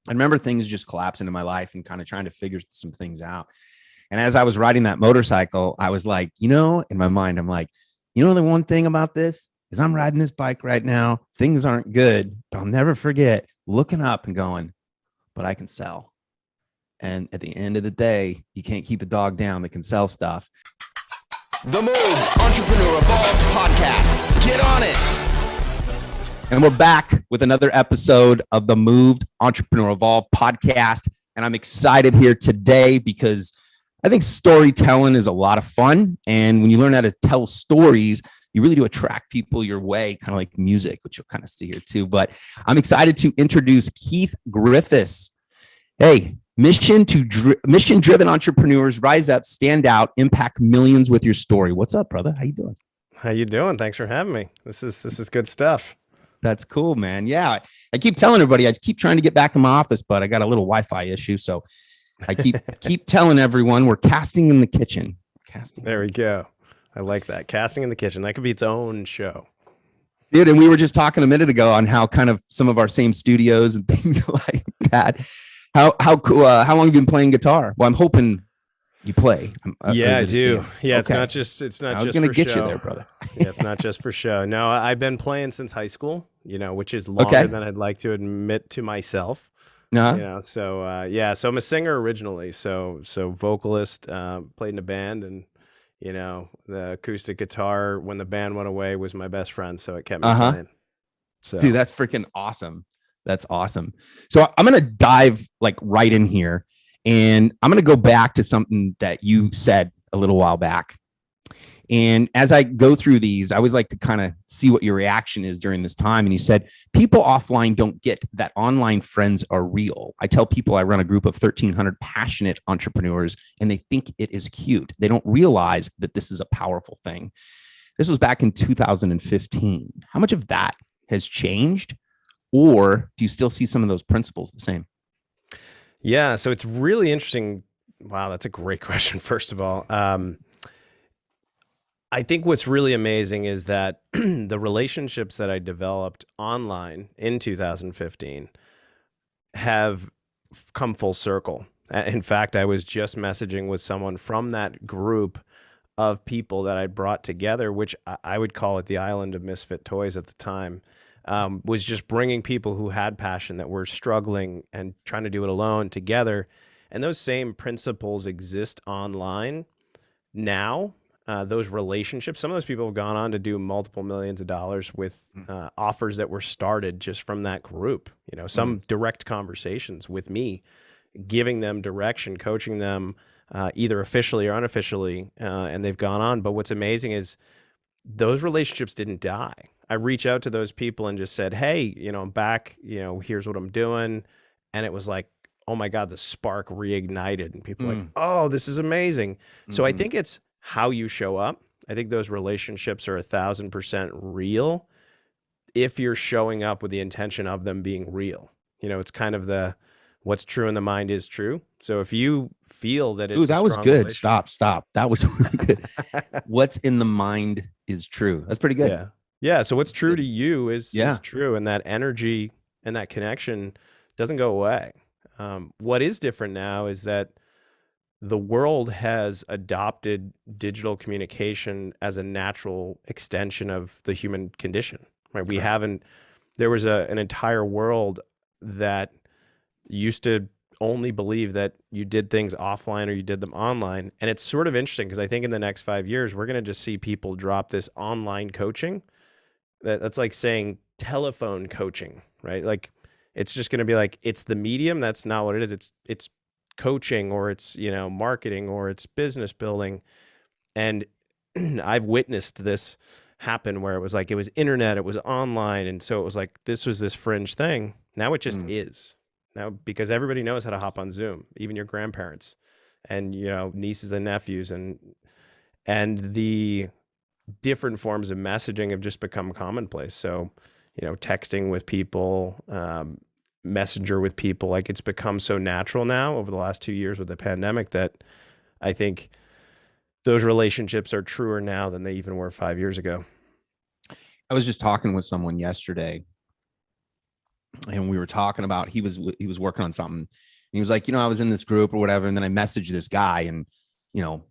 I remember things just collapsing in my life and kind of trying to figure some things out. And as I was riding that motorcycle, I was like, in my mind, I'm like, the one thing about this is I'm riding this bike right now. Things aren't good, but I'll never forget looking up and going, but I can sell. And at the end of the day, you can't keep a dog down that can sell stuff. The Move Entrepreneur Evolved podcast. Get on it. And we're back with another episode of the Moved Entrepreneur Evolved podcast. And I'm excited here today because I think storytelling is a lot of fun. And when you learn how to tell stories, you really do attract people your way, kind of like music, which you'll kind of see here too. But I'm excited to introduce Keith Griffis. Hey, mission-driven entrepreneurs, rise up, stand out, impact millions with your story. What's up, brother? How you doing? How you doing? Thanks for having me. This is good stuff. That's cool, man. Yeah, I keep telling everybody, I keep trying to get back in my office, but I got a little Wi-Fi issue. So I keep telling everyone we're casting in the kitchen. There we go. I like that. Casting in the kitchen. That could be its own show. Dude, and we were just talking a minute ago on how kind of some of our same studios and things like that. How cool? How long have you been playing guitar? Well, I'm hoping you play. Yeah, I do. Yeah, okay. It's not. I was going to get you there, brother. Yeah, it's not just for show. No, I've been playing since high school. Which is longer than I'd like to admit to myself. Uh-huh. So I'm a singer originally. So vocalist, played in a band, and the acoustic guitar when the band went away was my best friend, so it kept me playing. So, dude, that's freaking awesome. That's awesome. So I'm going to dive right in here, and I'm going to go back to something that you said a little while back. And as I go through these, I always like to kind of see what your reaction is during this time. And you said, people offline don't get that online friends are real. I tell people I run a group of 1,300 passionate entrepreneurs, and they think it is cute. They don't realize that this is a powerful thing. This was back in 2015. How much of that has changed? Or do you still see some of those principles the same? Yeah, so it's really interesting. Wow, that's a great question, first of all. I think what's really amazing is that the relationships that I developed online in 2015 have come full circle. In fact, I was just messaging with someone from that group of people that I brought together, which I would call it the island of misfit toys at the time, was just bringing people who had passion that were struggling and trying to do it alone together. And those same principles exist online now. Those relationships, some of those people have gone on to do multiple millions of dollars with offers that were started just from that group. Some direct conversations with me, giving them direction, coaching them either officially or unofficially, and they've gone on. But what's amazing is those relationships didn't die. I reach out to those people and just said, hey, I'm back, here's what I'm doing. And it was like, oh my God, the spark reignited, and people are like, oh, this is amazing. So I think it's how you show up. I think those relationships are 1,000% real if you're showing up with the intention of them being real. It's kind of the what's true in the mind is true. So if you feel that it's Ooh, that was good. Stop. That was really good. What's in the mind is true. That's pretty good. Yeah. So what's true to you is true, and that energy and that connection doesn't go away. What is different now is that the world has adopted digital communication as a natural extension of the human condition, right? We haven't, there was an entire world that used to only believe that you did things offline or you did them online. And it's sort of interesting because I think in the next 5 years, we're going to just see people drop this online coaching. That's like saying telephone coaching, right? Like it's just going to be like, it's the medium. That's not what it is. It's coaching, or it's marketing, or it's business building. And I've witnessed this happen where it was like it was internet, it was online, and so it was like this was this fringe thing. Now it just is now, because everybody knows how to hop on Zoom, even your grandparents and nieces and nephews, and the different forms of messaging have just become commonplace. So texting with people, messenger with people, like it's become so natural now over the last 2 years with the pandemic that I think those relationships are truer now than they even were 5 years ago. I was just talking with someone yesterday, and we were talking about he was working on something. And he was like, I was in this group or whatever, and then I messaged this guy, and you know,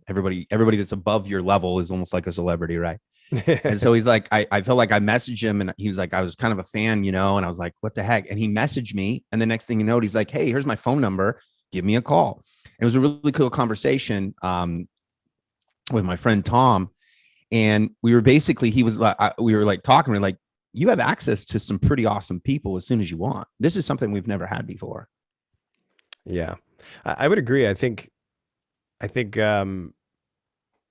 everybody that's above your level is almost like a celebrity, right? And so he's like, I felt like I messaged him, and he was like, I was kind of a fan, and I was like, what the heck? And he messaged me, and the next thing you know, he's like, hey, here's my phone number, give me a call. It was a really cool conversation with my friend Tom, and we were basically, he was like, we were like talking, we're like, you have access to some pretty awesome people as soon as you want. This is something we've never had before. Yeah, I would agree. I think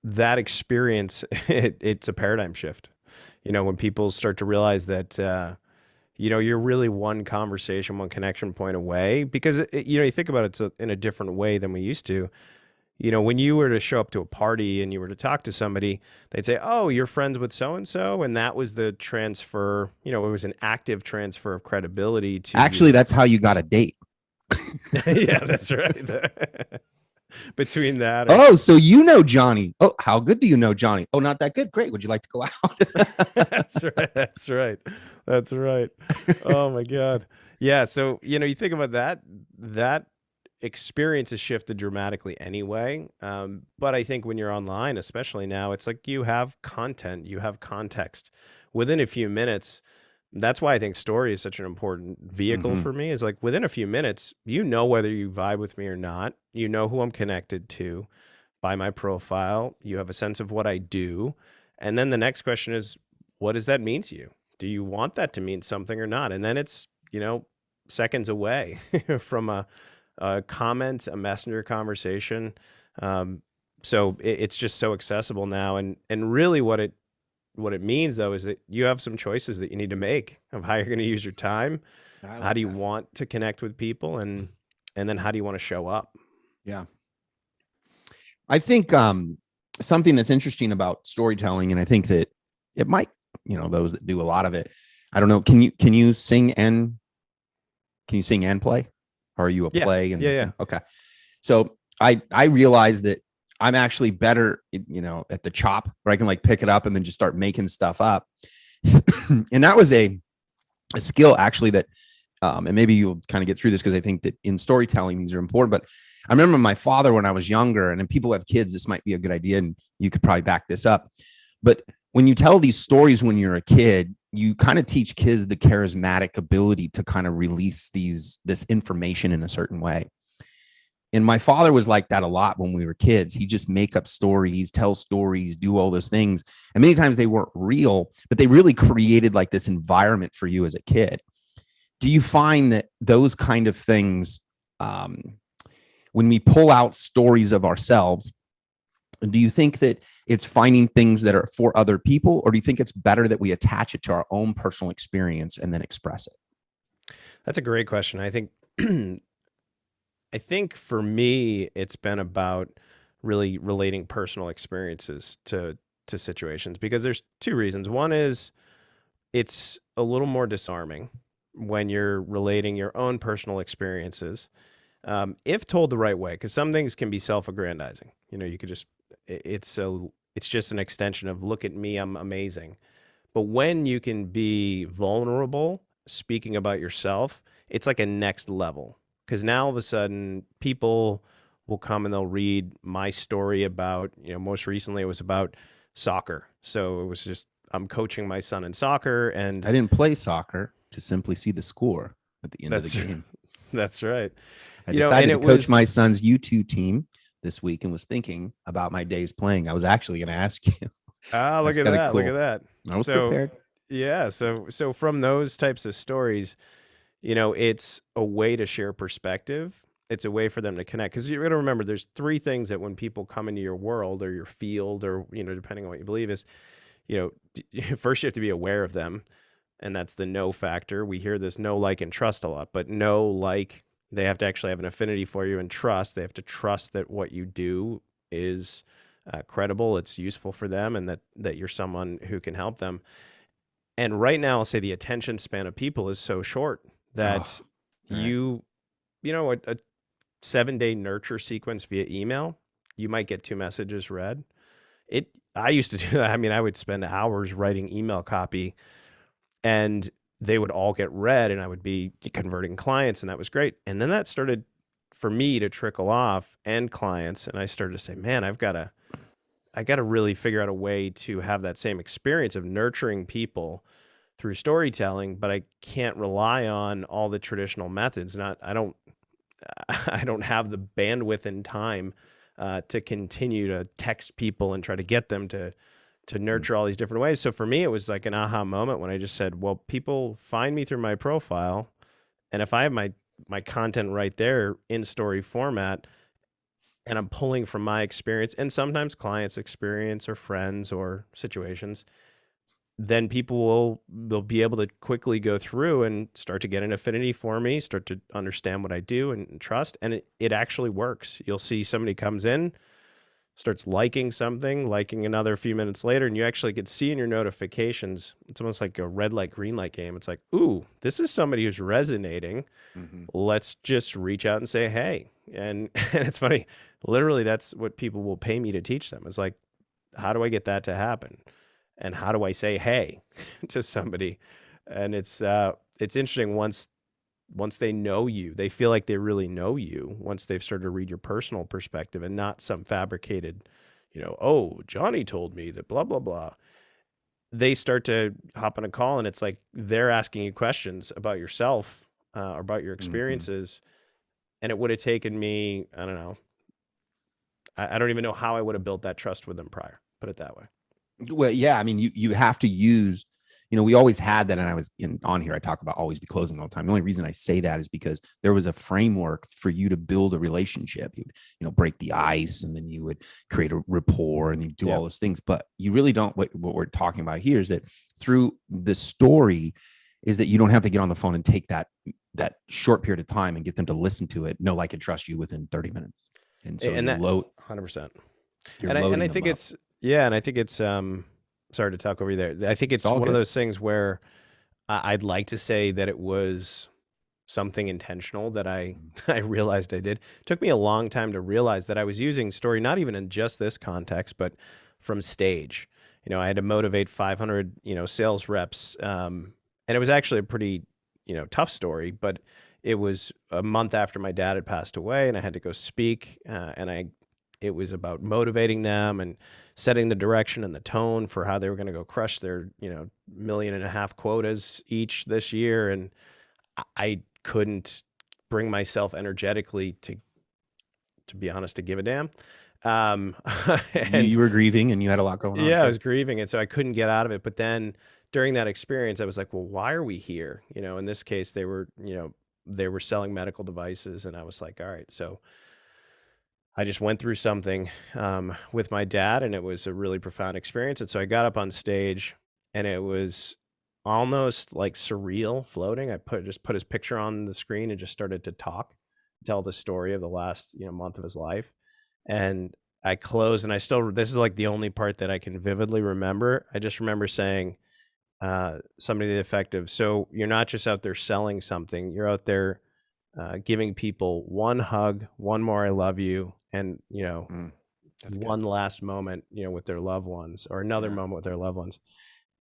that experience, it's a paradigm shift. When people start to realize that, you're really one conversation, one connection point away, because you think about it in a different way than we used to. When you were to show up to a party and you were to talk to somebody, they'd say, oh, you're friends with so-and-so. And that was the transfer, it was an active transfer of credibility to Actually, that's how you got a date. Yeah, that's right. Between that. Oh, so Johnny. Oh, how good do you know Johnny? Oh, not that good. Great. Would you like to go out? That's right. Oh my God. Yeah. So, you think about that experience has shifted dramatically anyway. But I think when you're online, especially now, it's like you have content, you have context within a few minutes. That's why I think story is such an important vehicle for me, is like within a few minutes, whether you vibe with me or not, who I'm connected to by my profile, you have a sense of what I do. And then the next question is, what does that mean to you? Do you want that to mean something or not? And then it's, seconds away from a comment, a messenger conversation. So it's just so accessible now. And really what it means, though, is that you have some choices that you need to make of how you're going to use your time. How do you want to connect with people, and then how do you want to show up? Yeah. I think something that's interesting about storytelling, and I think that it might, those that do a lot of it, I don't know. Can you sing and play? Or are you a play? And yeah. Okay. So I realized that I'm actually better, at the chop, where I can like pick it up and then just start making stuff up. And that was a skill actually that, and maybe you'll kind of get through this, because I think that in storytelling, these are important. But I remember my father when I was younger, and then people who have kids, this might be a good idea, and you could probably back this up. But when you tell these stories when you're a kid, you kind of teach kids the charismatic ability to kind of release this information in a certain way. And my father was like that a lot when we were kids. He just make up stories, tell stories, do all those things. And many times they weren't real, but they really created like this environment for you as a kid. Do you find that those kind of things, when we pull out stories of ourselves, do you think that it's finding things that are for other people, or do you think it's better that we attach it to our own personal experience and then express it? That's a great question. I think for me, it's been about really relating personal experiences to situations, because there's two reasons. One is it's a little more disarming when you're relating your own personal experiences, if told the right way, because some things can be self-aggrandizing. You could just, it's just an extension of, look at me, I'm amazing. But when you can be vulnerable, speaking about yourself, it's like a next level. Because now all of a sudden people will come and they'll read my story about, most recently it was about soccer. So it was just, I'm coaching my son in soccer, and I didn't play soccer to simply see the score at the end of the game. That's right. I decided to coach my son's U2 team this week, and was thinking about my days playing. I was actually going to ask you. Look at that. Cool. Look at that. I was prepared. Yeah. So from those types of stories, it's a way to share perspective. It's a way for them to connect. Because you're going to remember, there's three things that when people come into your world or your field, or, depending on what you believe is, first you have to be aware of them. And that's the know factor. We hear this know, like, and trust a lot, but know, like, they have to actually have an affinity for you, and trust. They have to trust that what you do is credible, it's useful for them, and that you're someone who can help them. And right now, I'll say the attention span of people is so short that a 7-day nurture sequence via email, you might get 2 messages read. I used to do that. I mean, I would spend hours writing email copy, and they would all get read and I would be converting clients, and that was great. And then that started for me to trickle off and clients. And I started to say, man, I got to really figure out a way to have that same experience of nurturing people through storytelling, but I can't rely on all the traditional methods. I don't have the bandwidth and time to continue to text people and try to get them to nurture all these different ways. So for me, it was like an aha moment when I just said, well, people find me through my profile, and if I have my content right there in story format, and I'm pulling from my experience and sometimes clients' experience or friends or situations, then people will be able to quickly go through and start to get an affinity for me, start to understand what I do and trust. And it actually works. You'll see somebody comes in, starts liking something, liking another a few minutes later, and you actually could see in your notifications, it's almost like a red light, green light game. It's like, ooh, this is somebody who's resonating. Let's just reach out and say, hey. And it's funny, literally that's what people will pay me to teach them. It's like, how do I get that to happen? And how do I say hey to somebody? And it's interesting once they know you, they feel like they really know you once they've started to read your personal perspective and not some fabricated, oh, Johnny told me that blah, blah, blah. They start to hop on a call and it's like they're asking you questions about yourself or about your experiences. And it would have taken me, I don't know. I don't even know how I would have built that trust with them prior, put it that way. Well, yeah. I mean, you have to use, we always had that. And I was on here, I talk about always be closing all the time. The only reason I say that is because there was a framework for you to build a relationship. You'd, break the ice, and then you would create a rapport, and you do all those things. But you really don't, what we're talking about here is that through the story is that you don't have to get on the phone and take that short period of time and get them to listen to it, know, like, and trust you within 30 minutes. And so and that 100%. And I think it's, and I think it's, sorry to talk over you there. I think it's one of those things where I'd like to say that it was something intentional that I realized I did. It took me a long time to realize that I was using story, not even in just this context, but from stage. I had to motivate 500, sales reps. And it was actually a pretty, tough story, but it was a month after my dad had passed away and I had to go speak. It was about motivating them and setting the direction and the tone for how they were going to go crush their, 1.5 million quotas each this year. And I couldn't bring myself energetically to be honest, to give a damn. And you were grieving and you had a lot going on. Yeah, I was grieving. And so I couldn't get out of it. But then during that experience, I was like, well, why are we here? In this case, they were selling medical devices. And I was like, all right, so I just went through something with my dad, and it was a really profound experience. And so I got up on stage, and it was almost like surreal, floating. I just put his picture on the screen and just started to tell the story of the last month of his life. And I closed, and this is like the only part that I can vividly remember. I just remember saying something to the effect of, so you're not just out there selling something, you're out there giving people one hug, one more I love you, and one last moment with their loved ones, or another moment with their loved ones.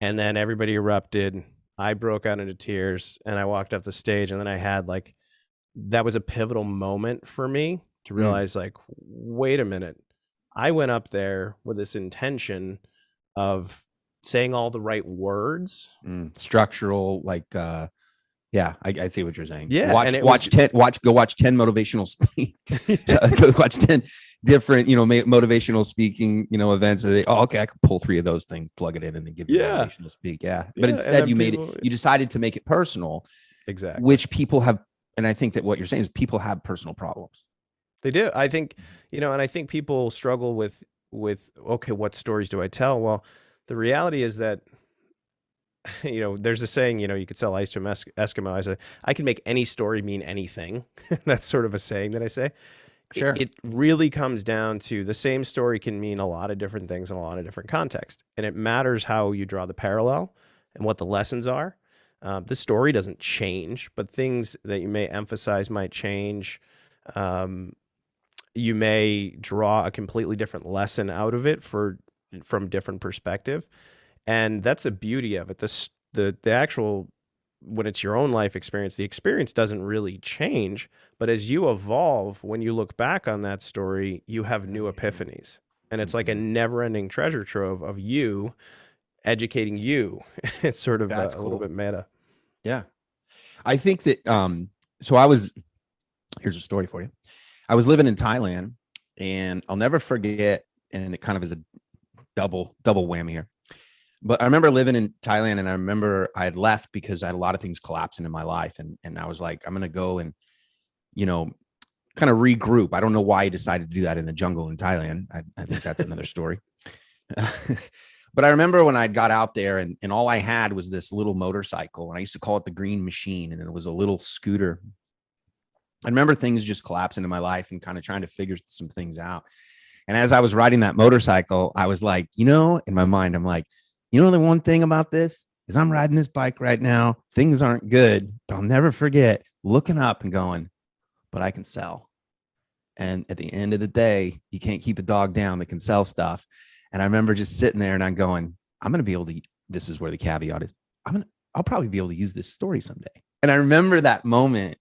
And then everybody erupted. I broke out into tears, and I walked off the stage, and then I had that was a pivotal moment for me to realize wait a minute, I went up there with this intention of saying all the right words, structural, yeah, I see what you're saying. Yeah, go watch 10 motivational speaks. Go watch 10 different, motivational speaking, events. Okay, I could pull 3 of those things, plug it in, and then give you a motivational speak. Yeah. But instead you decided to make it personal. Exactly. Which people have, and I think that what you're saying is people have personal problems. They do. I think, and I think people struggle with, okay, what stories do I tell? Well, the reality is that, there's a saying, you could sell ice to an Eskimo. I say, I can make any story mean anything. That's sort of a saying that I say. Sure. It really comes down to the same story can mean a lot of different things in a lot of different contexts. And it matters how you draw the parallel and what the lessons are. The story doesn't change, but things that you may emphasize might change. You may draw a completely different lesson out of it from different perspective. And that's the beauty of it. The actual when it's your own life experience, the experience doesn't really change. But as you evolve, when you look back on that story, you have new epiphanies. And it's like a never-ending treasure trove of you educating you. It's sort of a little bit meta. Yeah. I think that, here's a story for you. I was living in Thailand, and I'll never forget, and it kind of is a double whammy here. But I remember living in Thailand, and I remember I had left because I had a lot of things collapsing in my life. And I was like, I'm going to go and, kind of regroup. I don't know why I decided to do that in the jungle in Thailand. I think that's another story. But I remember when I got out there, and all I had was this little motorcycle, and I used to call it the Green Machine, and it was a little scooter. I remember things just collapsing in my life and kind of trying to figure some things out. And as I was riding that motorcycle, I was like, in my mind, I'm like, the one thing about this is I'm riding this bike right now. Things aren't good, but I'll never forget looking up and going, but I can sell. And at the end of the day, you can't keep a dog down that can sell stuff. And I remember just sitting there and I'm going, I'm going to be able to, this is where the caveat is. I'll probably be able to use this story someday. And I remember that moment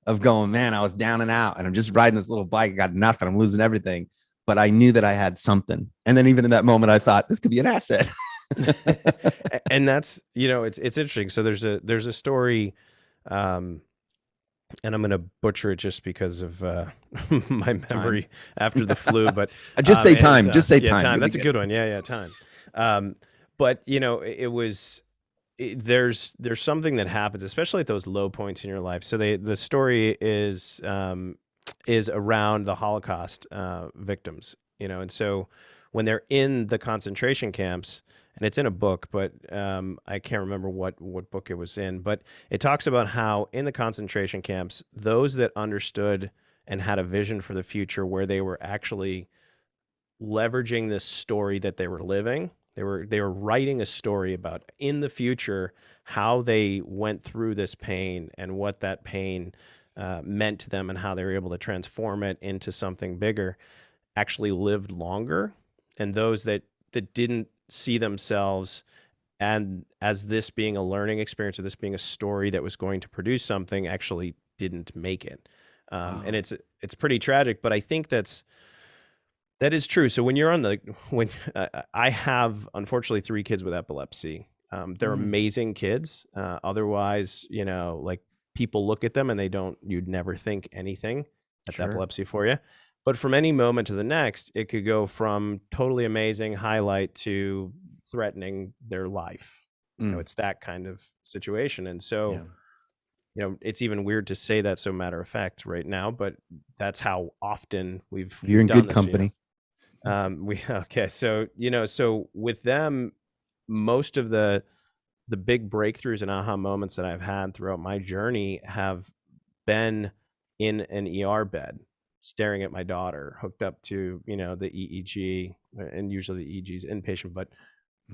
of going, man, I was down and out, and I'm just riding this little bike. I got nothing. I'm losing everything. But I knew that I had something. And then even in that moment, I thought this could be an asset. And that's, it's interesting. So there's a story, and I'm going to butcher it just because of my memory after the flu, but just say time. Just say time. That's a good one. Yeah. Time. But there's something that happens, especially at those low points in your life. So the story is around the Holocaust victims, and so when they're in the concentration camps, and it's in a book, but I can't remember what book it was in, but it talks about how in the concentration camps, those that understood and had a vision for the future, where they were actually leveraging this story that they were living, they were writing a story about in the future how they went through this pain and what that pain meant to them, and how they were able to transform it into something bigger, actually lived longer. And those that didn't see themselves and as this being a learning experience, or this being a story that was going to produce something, actually didn't make it. And it's pretty tragic, but I think that is true. So when you're on I have unfortunately 3 kids with epilepsy. They're amazing kids. Otherwise, like people look at them and you'd never think anything. That's epilepsy for you. But from any moment to the next, it could go from totally amazing highlight to threatening their life. It's that kind of situation. And so, it's even weird to say that so matter of fact right now, but that's how often you're in good company. Okay. So, so with them, most of the big breakthroughs and aha moments that I've had throughout my journey have been in an ER bed, staring at my daughter, hooked up to, the EEG, and usually the EEG is inpatient, but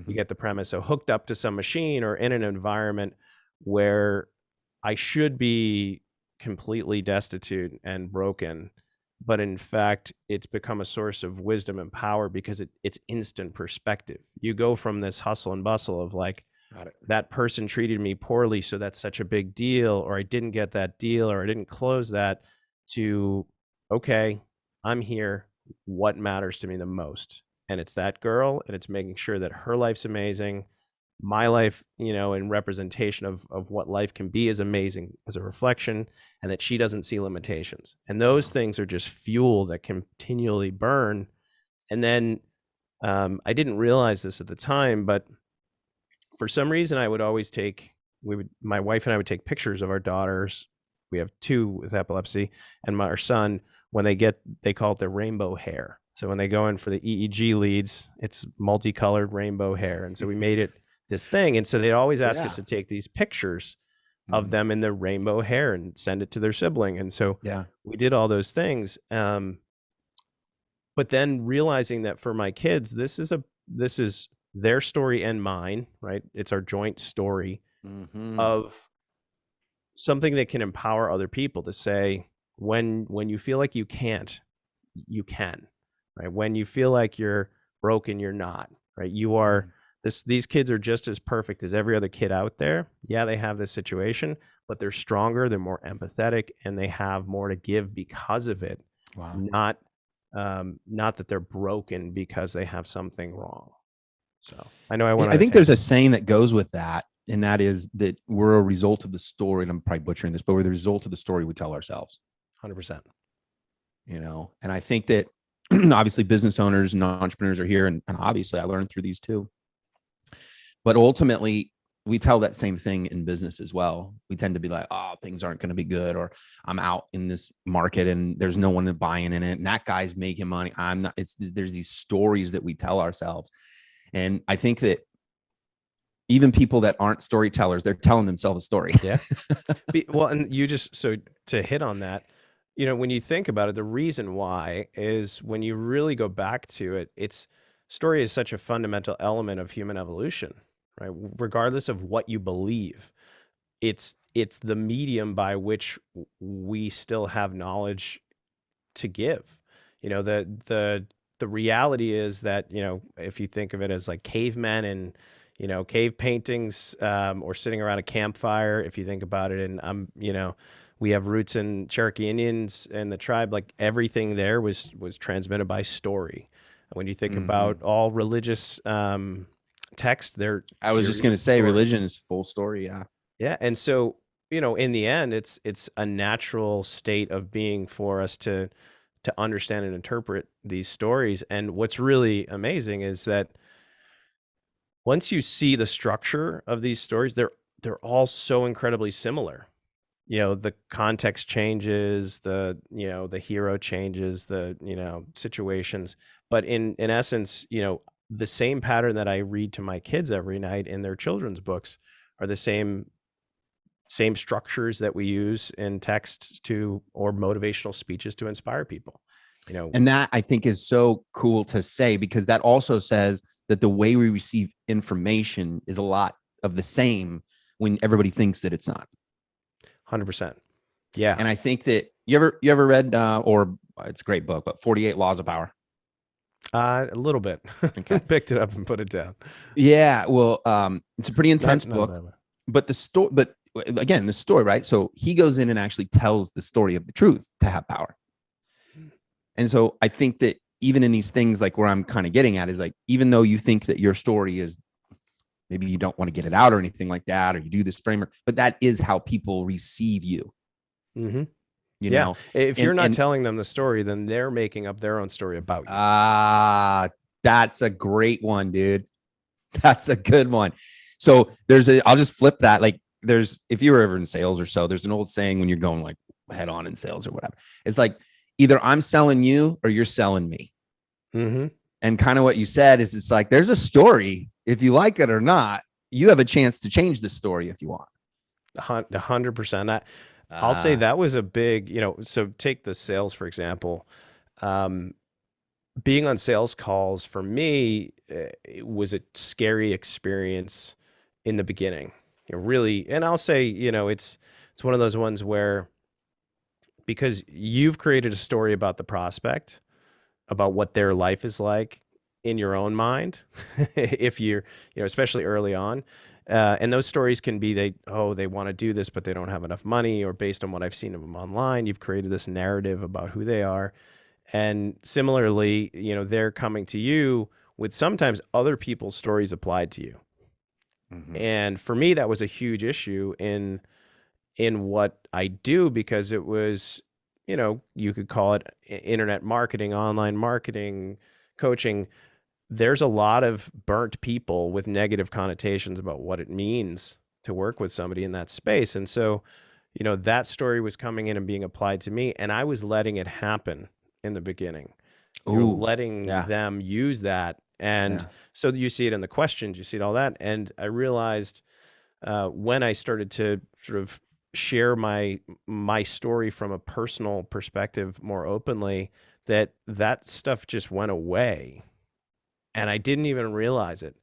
you get the premise. So hooked up to some machine or in an environment where I should be completely destitute and broken, but in fact, it's become a source of wisdom and power because it's instant perspective. You go from this hustle and bustle of like, that person treated me poorly, so that's such a big deal, or I didn't get that deal, or I didn't close that, to, okay, I'm here. What matters to me the most? And it's that girl, and it's making sure that her life's amazing. My life, in representation of what life can be, is amazing as a reflection, and that she doesn't see limitations. And those things are just fuel that continually burn. And then I didn't realize this at the time, but for some reason I would always my wife and I would take pictures of our daughters. We have 2 with epilepsy, and our son, when they call it their rainbow hair. So when they go in for the EEG leads, it's multicolored rainbow hair. And so we made it this thing. And so they always ask us to take these pictures of them in their rainbow hair and send it to their sibling. And so we did all those things. But then realizing that for my kids, this is their story and mine, right? It's our joint story of something that can empower other people to say, when you feel like you can't, you can, right? When you feel like you're broken, you're not, right? You are these kids are just as perfect as every other kid out there. Yeah, they have this situation, but they're stronger, they're more empathetic, and they have more to give because of it. Wow. Not that they're broken because they have something wrong. So I know I went. I think there's a saying that goes with that, and that is that we're a result of the story. And I'm probably butchering this, but we're the result of the story we tell ourselves. 100%. You know, and I think that obviously business owners and entrepreneurs are here, and obviously I learned through these too. But ultimately, we tell that same thing in business as well. We tend to be like, oh, things aren't going to be good, or I'm out in this market and there's no one buying in it, and that guy's making money. I'm not. There's these stories that we tell ourselves. And I think that even people that aren't storytellers, they're telling themselves a story. Yeah. Well, and so to hit on that, when you think about it, the reason why is when you really go back to it, story is such a fundamental element of human evolution, right? Regardless of what you believe, it's the medium by which we still have knowledge to give. The reality is that, if you think of it as like cavemen and, cave paintings, or sitting around a campfire, if you think about it, and we have roots in Cherokee Indians and the tribe, like everything there was transmitted by story. When you think about all religious text, I was just going to say religion is full story. Yeah. Yeah. And so, in the end, it's a natural state of being for us to understand and interpret these stories. And what's really amazing is that once you see the structure of these stories, they're all so incredibly similar. The context changes, the hero changes, the situations, but in essence, the same pattern that I read to my kids every night in their children's books are the same structures that we use in text or motivational speeches to inspire people. And that I think is so cool to say, because that also says that the way we receive information is a lot of the same when everybody thinks that it's not. 100%. Yeah. And I think that you ever read, or it's a great book, but 48 Laws of Power. A little bit. Okay. Picked it up and put it down. Yeah. Well, it's a pretty intense book, but the story, right? So he goes in and actually tells the story of the truth to have power. And so I think that even in these things, like where I'm kind of getting at is like, even though you think that your story is, maybe you don't want to get it out or anything like that, or you do this framework, but that is how people receive you. Mm-hmm. You know, if you're not telling them the story, then they're making up their own story about you. That's a great one, dude. That's a good one. So I'll just flip that. Like if you were ever in sales or so, there's an old saying when you're going like head on in sales or whatever. It's like, either I'm selling you or you're selling me. Mm-hmm. And kind of what you said is, it's like, there's a story. If you like it or not, you have a chance to change the story if you want. 100%. I'll say that was a big, so take the sales, for example. Being on sales calls for me, it was a scary experience in the beginning. Really, and I'll say, it's one of those ones where, because you've created a story about the prospect, about what their life is like in your own mind, if you're, especially early on. And those stories can be, they want to do this, but they don't have enough money, or based on what I've seen of them online, you've created this narrative about who they are. And similarly, they're coming to you with sometimes other people's stories applied to you. Mm-hmm. And for me, that was a huge issue in what I do, because it was, you could call it internet marketing, online marketing, coaching. There's a lot of burnt people with negative connotations about what it means to work with somebody in that space. And so, that story was coming in and being applied to me, and I was letting it happen in the beginning, letting them use that. And so you see it in the questions, you see it all that. And I realized when I started to sort of share my story from a personal perspective more openly, that stuff just went away. And I didn't even realize it,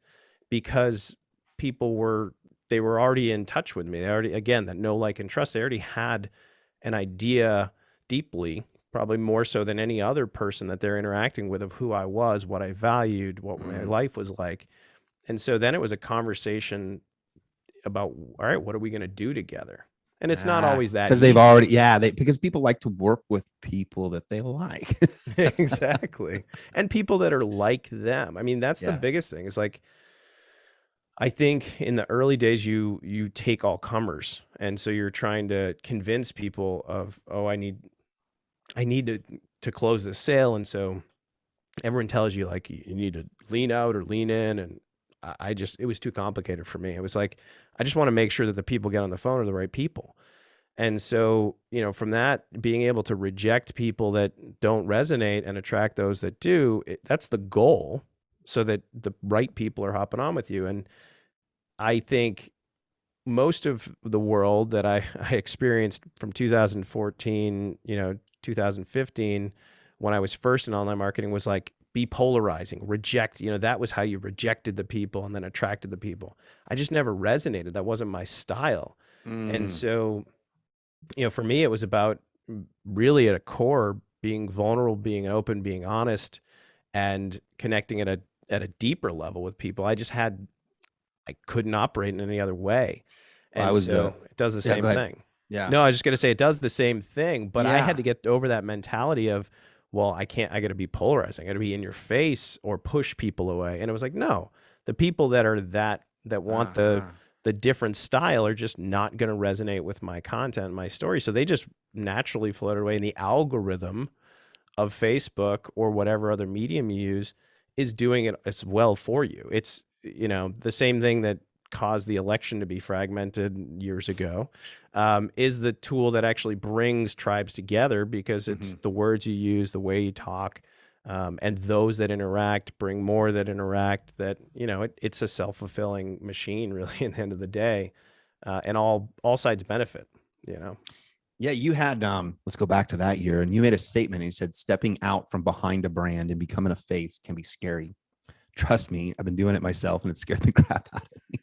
because people were already in touch with me. They already, again, that know, like, and trust. They already had an idea deeply, probably more so than any other person that they're interacting with, of who I was, what I valued, what my life was like. And so then it was a conversation about, all right, what are we going to do together? And it's not always that because they've already, because people like to work with people that they like. exactly. And people that are like them. I mean, that's the biggest thing. It's like, I think in the early days, you take all comers. And so you're trying to convince people of, oh, I need to close this sale. And so everyone tells you like, you need to lean out or lean in. And it was too complicated for me. It was like, I just want to make sure that the people get on the phone are the right people. And so, from that, being able to reject people that don't resonate and attract those that do, that's the goal, so that the right people are hopping on with you. And I think most of the world that I experienced from 2014, 2015, when I was first in online marketing, was like, be polarizing, reject, that was how you rejected the people and then attracted the people. I just never resonated. That wasn't my style. And so, for me, it was about really at a core, being vulnerable, being open, being honest, and connecting at a deeper level with people. I couldn't operate in any other way. And it does the same thing. Yeah. No, I was just going to say it does the same thing, but I had to get over that mentality of, well, I got to be polarizing. I got to be in your face or push people away. And it was like, no, the people that are that want the different style are just not going to resonate with my content, my story. So they just naturally floated away. And the algorithm of Facebook or whatever other medium you use is doing it as well for you. It's, the same thing that caused the election to be fragmented years ago, is the tool that actually brings tribes together, because it's the words you use, the way you talk, and those that interact bring more that interact. That it's a self-fulfilling machine, really, in the end of the day, and all sides benefit. Yeah, you had let's go back to that year, and you made a statement. And you said, stepping out from behind a brand and becoming a face can be scary. Trust me, I've been doing it myself, and it scared the crap out of me.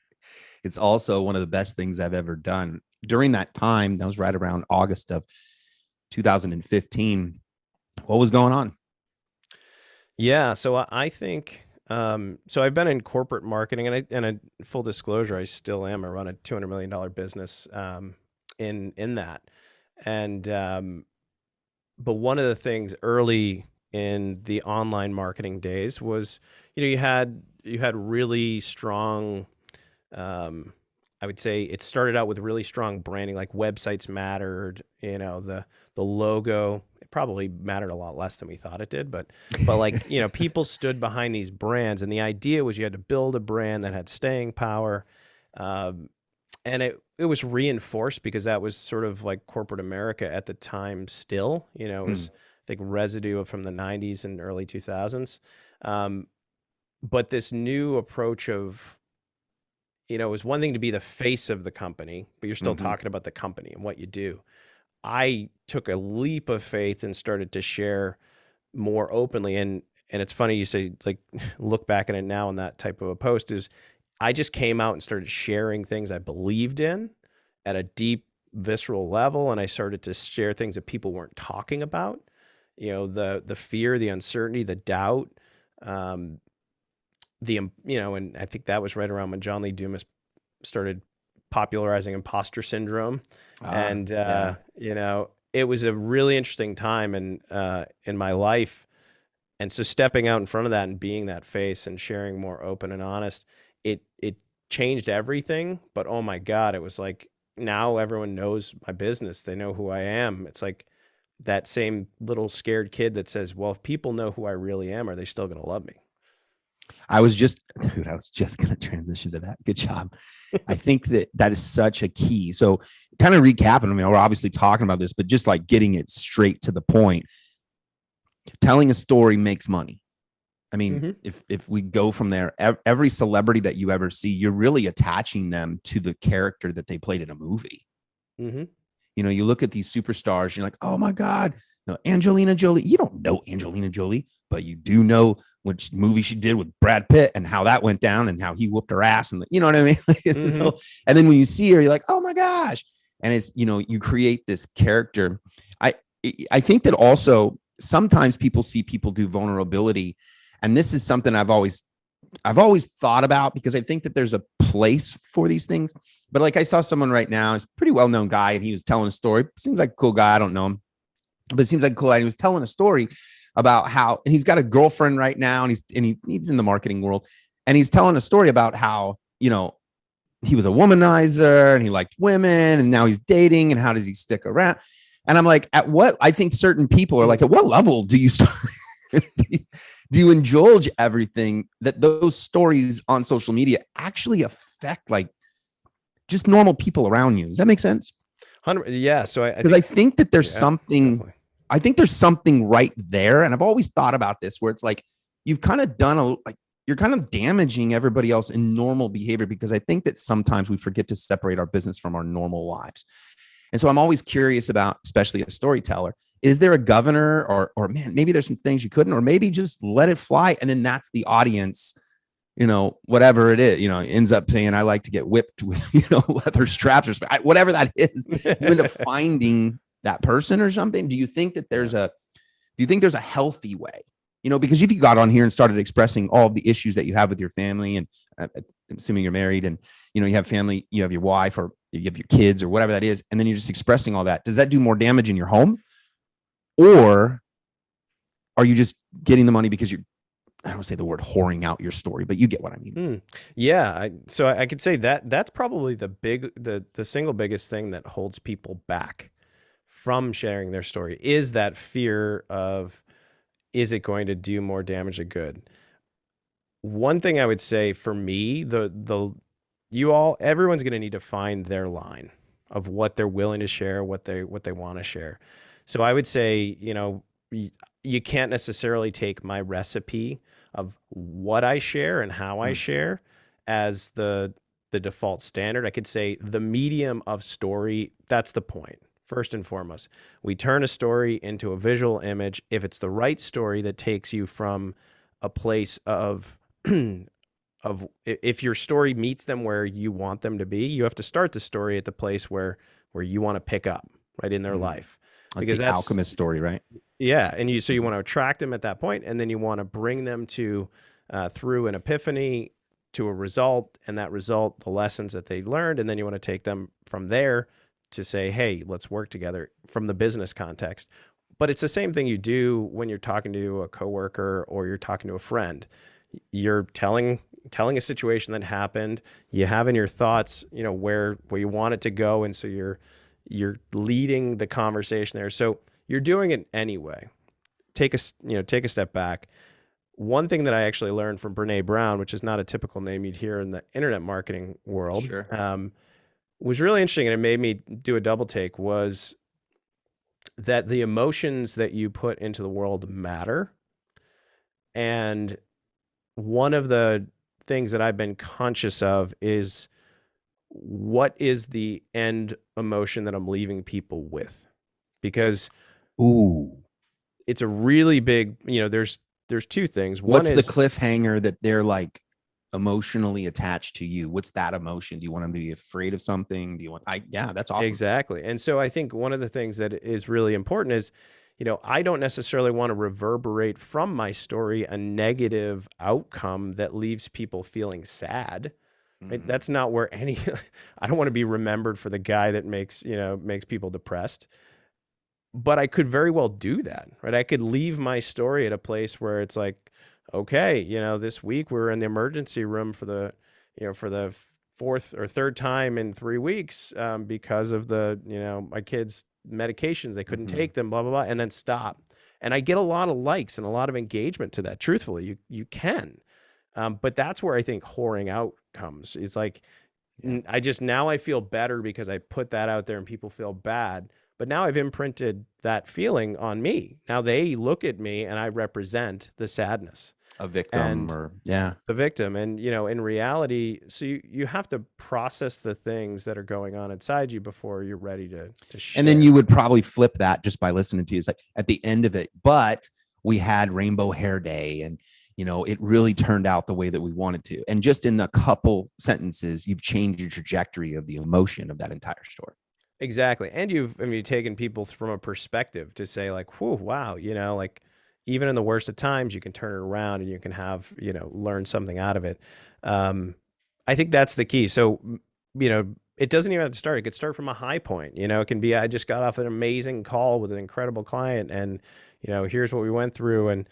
It's also one of the best things I've ever done. During that time, that was right around August of 2015. What was going on? Yeah, so I think so I've been in corporate marketing, and a full disclosure, I still am. I run a $200 million business in that, and but one of the things early in the online marketing days was, you had really strong. I would say it started out with really strong branding, like websites mattered, the logo, it probably mattered a lot less than we thought it did, but like, people stood behind these brands, and the idea was you had to build a brand that had staying power. And it was reinforced because that was sort of like corporate America at the time still, it was, I think, residue from the 90s and early 2000s. But this new approach of, it was one thing to be the face of the company, but you're still talking about the company and what you do. I took a leap of faith and started to share more openly. And it's funny you say, like, look back at it now on that type of a post, is I just came out and started sharing things I believed in at a deep, visceral level. And I started to share things that people weren't talking about, the fear, the uncertainty, the doubt, and I think that was right around when John Lee Dumas started popularizing imposter syndrome. It was a really interesting time in my life. And so stepping out in front of that and being that face and sharing more open and honest, it changed everything. But oh my God, it was like, now everyone knows my business. They know who I am. It's like that same little scared kid that says, well, if people know who I really am, are they still going to love me? I was just going to transition to that. Good job. I think that is such a key. So kind of recapping, I mean, we're obviously talking about this, but just like getting it straight to the point. Telling a story makes money. I mean, if we go from there, every celebrity that you ever see, you're really attaching them to the character that they played in a movie. You look at these superstars, you're like, oh my God, no, Angelina Jolie. You don't know Angelina Jolie, but you do know which movie she did with Brad Pitt and how that went down and how he whooped her ass. And you know what I mean? So, and then when you see her, you're like, oh my gosh. And it's, you create this character. I think that also sometimes people see people do vulnerability. And this is something I've always I've always thought about, because I think that there's a place for these things. But like I saw someone right now, he's a pretty well-known guy, and he was telling a story. Seems like a cool guy. I don't know him, but it seems like a cool guy. He was telling a story about how, and he's got a girlfriend right now, and he's in the marketing world, and he's telling a story about how, he was a womanizer and he liked women, and now he's dating, and how does he stick around? And I'm like, I think certain people are like, at what level do you start? Do you indulge everything that those stories on social media actually affect, like, just normal people around you? Does that make sense? Yeah. So I think that there's something, definitely. I think there's something right there. And I've always thought about this, where it's like, you've kind of done you're kind of damaging everybody else in normal behavior, because I think that sometimes we forget to separate our business from our normal lives. And so I'm always curious about, especially a storyteller, is there a governor, or man, maybe there's some things you couldn't, or maybe just let it fly. And then that's the audience, whatever it is, ends up saying, I like to get whipped with, leather straps or whatever that is. You end up finding that person or something. Do you think that there's a healthy way? Because if you got on here and started expressing all of the issues that you have with your family, and I'm assuming you're married, and, you have family, you have your wife, or you have your kids, or whatever that is, and then you're just expressing all that, does that do more damage in your home? Or are you just getting the money because I don't say the word whoring out your story, but you get what I mean. Yeah. So I could say that's probably the single biggest thing that holds people back from sharing their story, is that fear of, is it going to do more damage than good? One thing I would say for me, everyone's going to need to find their line of what they're willing to share, what they want to share. So I would say, you can't necessarily take my recipe of what I share and how I share as the default standard. I could say the medium of story, that's the point. First and foremost, we turn a story into a visual image. If it's the right story that takes you from a place of if your story meets them where you want them to be, you have to start the story at the place where you want to pick up, right, in their life. Because that's the alchemist story, right? Yeah. And you want to attract them at that point, and then you want to bring them to through an epiphany to a result, and that result, the lessons that they learned. And then you want to take them from there to say, hey, let's work together from the business context. But it's the same thing you do when you're talking to a coworker or you're talking to a friend. You're telling a situation that happened. You have in your thoughts, where you want it to go. And so you're leading the conversation there. So you're doing it anyway. Take a step back. One thing that I actually learned from Brene Brown, which is not a typical name you'd hear in the internet marketing world, was really interesting, and it made me do a double take, was that the emotions that you put into the world matter. And one of the things that I've been conscious of is, what is the end emotion that I'm leaving people with? Because it's a really big, there's two things. What's the cliffhanger that they're like emotionally attached to you? What's that emotion? Do you want them to be afraid of something? That's awesome. Exactly. And so I think one of the things that is really important is, I don't necessarily want to reverberate from my story a negative outcome that leaves people feeling sad. Right? That's not where I don't want to be remembered for the guy that makes people depressed. But I could very well do that, right? I could leave my story at a place where it's like, okay, this week we were in the emergency room for the fourth or third time in 3 weeks because of my kids' medications. They couldn't take them, blah, blah, blah, and then stop. And I get a lot of likes and a lot of engagement to that. Truthfully, you can. But that's where I think whoring out comes. It's like, now I feel better because I put that out there and people feel bad. But now I've imprinted that feeling on me. Now they look at me and I represent the sadness. A victim the victim. And, in reality, so you have to process the things that are going on inside you before you're ready to share. And then you would probably flip that just by listening to you. It's like at the end of it, but we had Rainbow Hair Day, and, it really turned out the way that we wanted to. And just in a couple sentences, you've changed your trajectory of the emotion of that entire story. Exactly. And you've taken people from a perspective to say like, whew, wow, like even in the worst of times, you can turn it around and you can have, learn something out of it. I think that's the key. So, it doesn't even have to start. It could start from a high point. It can be, I just got off an amazing call with an incredible client and, here's what we went through. And,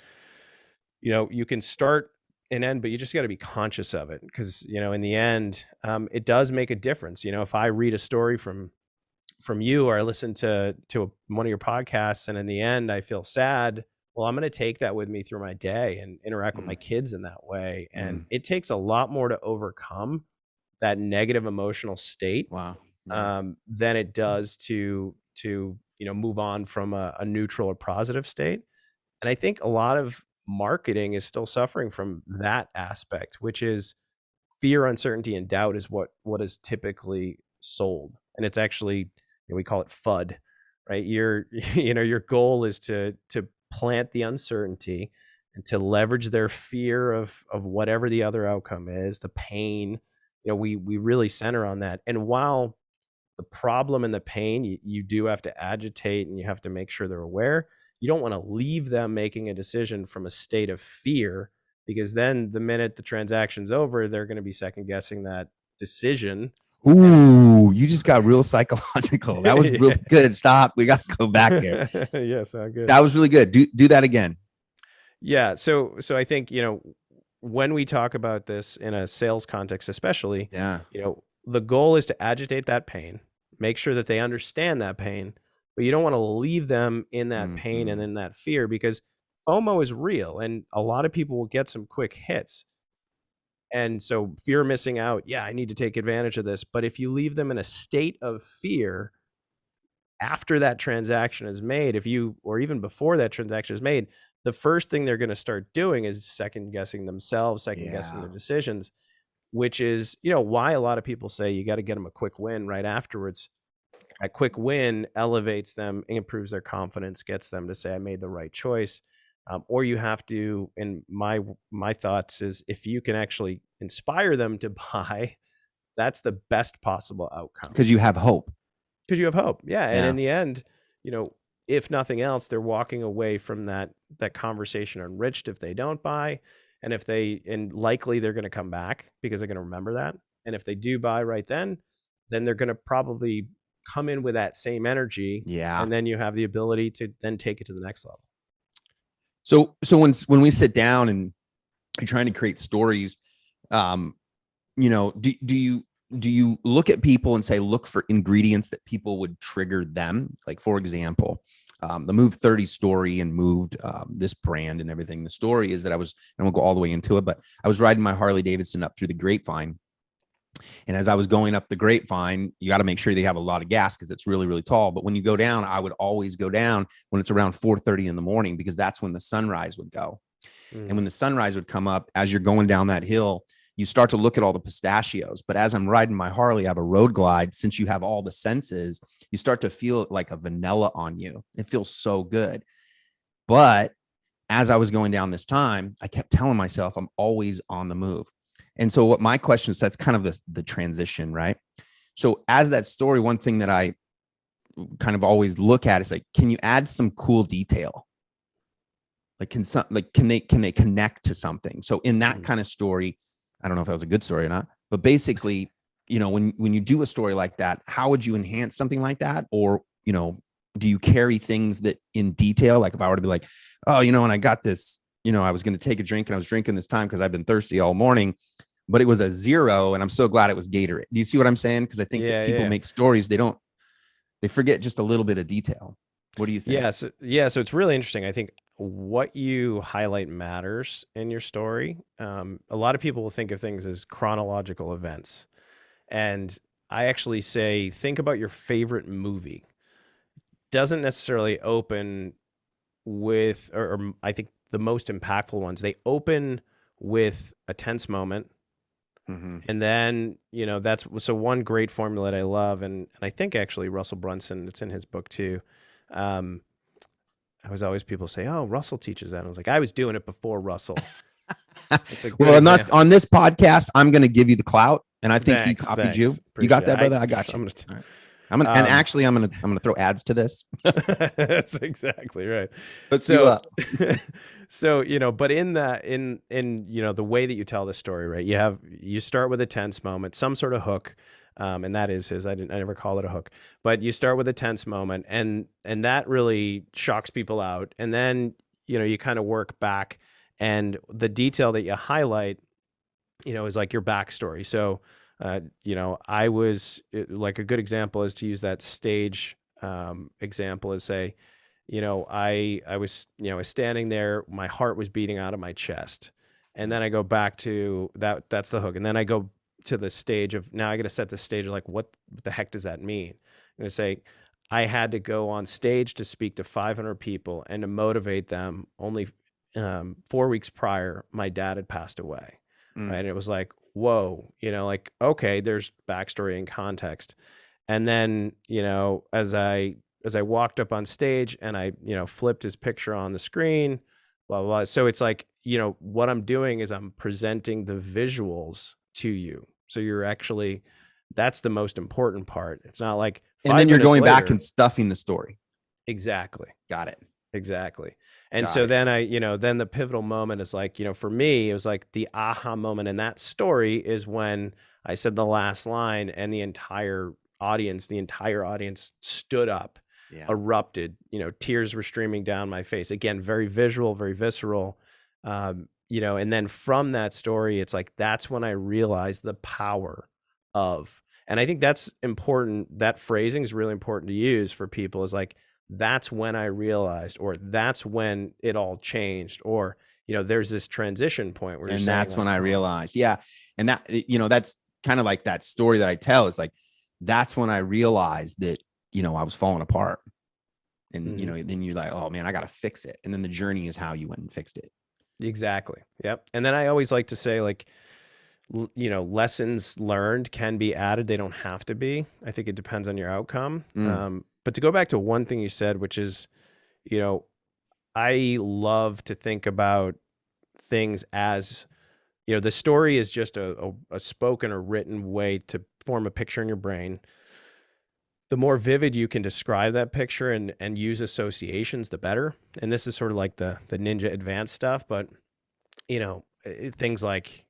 you can start and end, but you just got to be conscious of it because, in the end, it does make a difference. If I read a story from you or I listen to one of your podcasts and in the end I feel sad, well, I'm going to take that with me through my day and interact with my kids in that way. And it takes a lot more to overcome that negative emotional state. Wow. Than it does to move on from a neutral or positive state. And I think a lot of marketing is still suffering from that aspect, which is fear, uncertainty, and doubt is what is typically sold. And it's actually, we call it FUD, right? Your goal is to plant the uncertainty and to leverage their fear of whatever the other outcome is, the pain. We really center on that. And while the problem and the pain, you do have to agitate and you have to make sure they're aware, you don't want to leave them making a decision from a state of fear, because then the minute the transaction's over, they're going to be second guessing that decision. Ooh, you just got real psychological. That was real good. Stop. We got to go back here. Yes, good. That was really good. Do that again. Yeah. So I think, when we talk about this in a sales context, especially, the goal is to agitate that pain, make sure that they understand that pain, but you don't want to leave them in that pain and in that fear, because FOMO is real and a lot of people will get some quick hits. And so fear of missing out, I need to take advantage of this. But if you leave them in a state of fear after that transaction is made, or even before that transaction is made, the first thing they're going to start doing is second guessing themselves, second guessing their decisions, which is, why a lot of people say you got to get them a quick win right afterwards. A quick win elevates them, improves their confidence, gets them to say, I made the right choice. Or you have to, in my thoughts is, if you can actually inspire them to buy, that's the best possible outcome. Because you have hope. Yeah. And in the end, if nothing else, they're walking away from that conversation enriched if they don't buy. And likely they're going to come back because they're going to remember that. And if they do buy right then they're going to probably come in with that same energy. Yeah. And then you have the ability to then take it to the next level. So when we sit down and you're trying to create stories, do you look at people and say, look for ingredients that people would trigger them? Like, for example, the Move 30 story and moved this brand and everything. The story is that I won't go all the way into it, but I was riding my Harley Davidson up through the grapevine. And as I was going up the grapevine, you got to make sure they have a lot of gas because it's really, really tall. But when you go down, I would always go down when it's around 4:30 in the morning, because that's when the sunrise would go. And when the sunrise would come up, as you're going down that hill, you start to look at all the pistachios. But as I'm riding my Harley, I have a road glide. Since you have all the senses, you start to feel like a vanilla on you. It feels so good. But as I was going down this time, I kept telling myself I'm always on the move. And so what my question is, that's kind of the transition, right? So as that story, one thing that I kind of always look at is like, can you add some cool detail? Like, can they connect to something? So in that kind of story, I don't know if that was a good story or not, but basically, when you do a story like that, how would you enhance something like that? Or, do you carry things that in detail? Like if I were to be like, oh, and I got this, I was going to take a drink and I was drinking this time because I've been thirsty all morning, but it was a 0 and I'm so glad it was Gatorade. Do you see what I'm saying? Because I think that people make stories, they forget just a little bit of detail. What do you think? So it's really interesting. I think what you highlight matters in your story. A lot of people will think of things as chronological events. And I actually say, think about your favorite movie. Doesn't necessarily open with, or I think the most impactful ones, they open with a tense moment. And then, that's so one great formula that I love. And I think actually Russell Brunson, it's in his book too. I was always, people say, oh, Russell teaches that. And I was like, I was doing it before Russell. Well, on this podcast, I'm going to give you the clout. And I think he copied you. You got that, brother? I got you. And actually, I'm gonna throw ads to this. That's exactly right. Let's so so but in the way that you tell the story, right, you start with a tense moment, some sort of hook, and that is I never call it a hook, but you start with a tense moment, and that really shocks people out, and then you kind of work back, and the detail that you highlight is like your backstory. So I was like, a good example is to use that stage example, is say, I was, standing there, my heart was beating out of my chest. And then I go back to that's the hook. And then I go to the stage of, now I got to set the stage of like, what the heck does that mean? I'm going to say, I had to go on stage to speak to 500 people and to motivate them. Only 4 weeks prior, my dad had passed away. Right. And it was like, whoa, like, okay, there's backstory and context. And then, as I walked up on stage and I, flipped his picture on the screen, blah, blah, blah. So it's like, what I'm doing is I'm presenting the visuals to you. So you're actually, that's the most important part. It's not like, and then you're going back and stuffing the story. Exactly. Got it. Exactly. And so then then the pivotal moment is like, for me, it was like the aha moment in that story is when I said the last line and the entire audience stood up, erupted, tears were streaming down my face. Again, very visual, very visceral. And then from that story, it's like, that's when I realized the power of, and I think that's important. That phrasing is really important to use for people, is like, that's when I realized, or that's when it all changed, or, there's this transition point where, and that's when I realized. Yeah. And that, that's kind of like that story that I tell. It's like, that's when I realized that, I was falling apart, and, then you're like, oh man, I got to fix it. And then the journey is how you went and fixed it. Exactly. Yep. And then I always like to say, like, lessons learned can be added. They don't have to be. I think it depends on your outcome. But to go back to one thing you said, which is, I love to think about things as, the story is just a spoken or written way to form a picture in your brain. The more vivid you can describe that picture and use associations, the better. And this is sort of like the ninja advanced stuff, but, things like,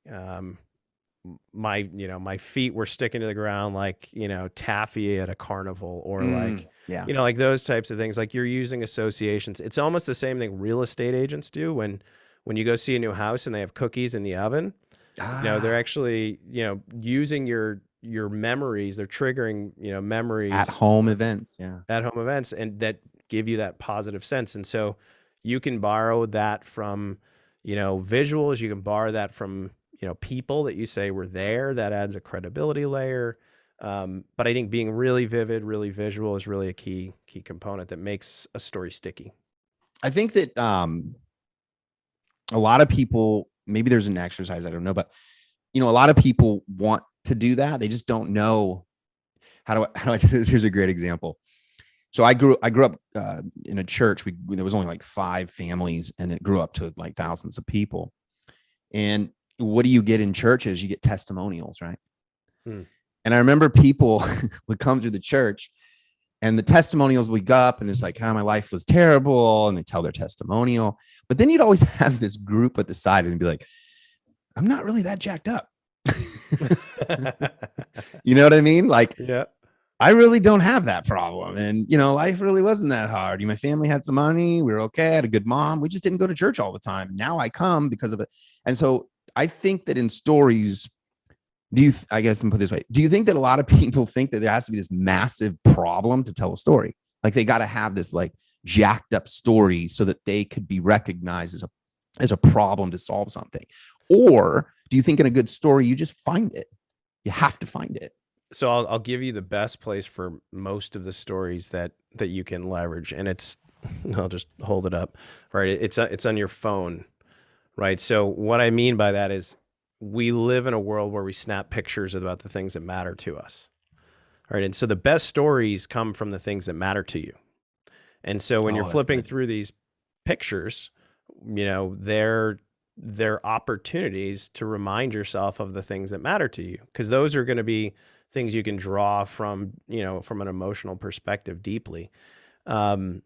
my feet were sticking to the ground, like, taffy at a carnival, or like, like those types of things. Like, you're using associations. It's almost the same thing real estate agents do when you go see a new house and they have cookies in the oven. They're actually, using your memories. They're triggering, memories at home events. And that give you that positive sense. And so you can borrow that from, visuals. You can borrow that from, people that you say were there. That adds a credibility layer. But I think being really vivid, really visual is really a key component that makes a story sticky. I think that a lot of people, maybe there's an exercise, I don't know, but a lot of people want to do that. They just don't know how do I do this. Here's a great example. So I grew up in a church. There was only like 5 families, and it grew up to like thousands of people. And what do you get in churches? You get testimonials, right? And I remember people would come through the church, and the testimonials would go up, and it's like, my life was terrible, and they tell their testimonial. But then you'd always have this group at the side and be like, I'm not really that jacked up. You know what I mean? Like, I really don't have that problem. And, life really wasn't that hard. My family had some money. We were okay. I had a good mom. We just didn't go to church all the time. Now I come because of it. And so I think that in stories, I guess I'm put this way. Do you think that a lot of people think that there has to be this massive problem to tell a story? Like, they got to have this like jacked up story so that they could be recognized as a problem to solve something? Or do you think in a good story, you just find it? You have to find it. So I'll give you the best place for most of the stories that you can leverage. And I'll just hold it up, right? It's on your phone, right? So what I mean by that is, we live in a world where we snap pictures about the things that matter to us. All right. And so the best stories come from the things that matter to you. And so when you're flipping through these pictures, they're opportunities to remind yourself of the things that matter to you, because those are going to be things you can draw from, from an emotional perspective deeply. So